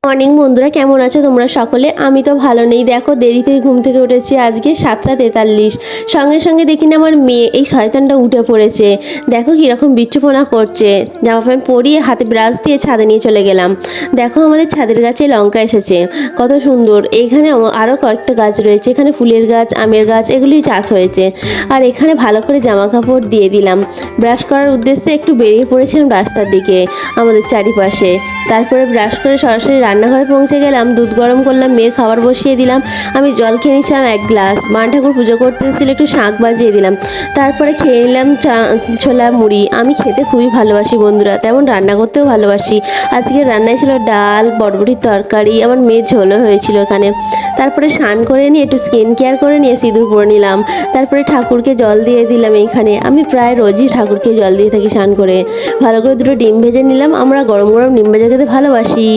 Morning বন্ধুরা, কেমন আছো তোমরা সকলে? আমি তো ভালো নেই। দেখো, দেরিতে ঘুম থেকে উঠেছি আজকে 7টা 43। সঙ্গে সঙ্গে দেখি না আমার মেয়ে এই শয়তানটা উঠে পড়েছে। দেখো কীরকম বিচ্ছুপনা করছে। জামা প্যান্ট পরিয়ে হাতে ব্রাশ দিয়ে ছাদে নিয়ে চলে গেলাম। দেখো আমাদের ছাদের গাছে লঙ্কা এসেছে, কত সুন্দর। এইখানে আরও কয়েকটা গাছ রয়েছে, এখানে ফুলের গাছ, আমের গাছ, এগুলি চাষ হয়েছে। আর এখানে ভালো করে জামা কাপড় দিয়ে দিলাম। ব্রাশ করার উদ্দেশ্যে একটু বেরিয়ে পড়েছিলাম রাস্তার দিকে আমাদের চারিপাশে। তারপরে ব্রাশ করে সরাসরি রান্নাঘরে পৌঁছে গেলাম। দুধ গরম করলাম, মেয়ের খাবার বসিয়ে দিলাম। আমি জল খেয়ে নিয়েছিলাম 1 গ্লাস। মা ঠাকুর পুজো করতে এসেছিল, একটু শাঁখ বাজিয়ে দিলাম। তারপরে খেয়ে নিলাম ছোলা মুড়ি। আমি খেতে খুবই ভালোবাসি বন্ধুরা, তেমন রান্না করতেও ভালোবাসি। আজকে রান্নায় ছিল ডাল, বটবটির তরকারি, আমার মেয়ের ঝোলও হয়েছিল এখানে। তারপরে স্নান করে নিয়ে একটু স্কিন কেয়ার করে নিয়ে সিঁদুর পরে নিলাম। তারপরে ঠাকুরকে জল দিয়ে দিলাম। এইখানে আমি প্রায় রোজই ঠাকুরকে জল দিয়ে থাকি স্নান করে। ভালো করে দুটো ডিম ভেজে নিলাম। আমরা গরম গরম ডিম ভেজে খেতে ভালোবাসি।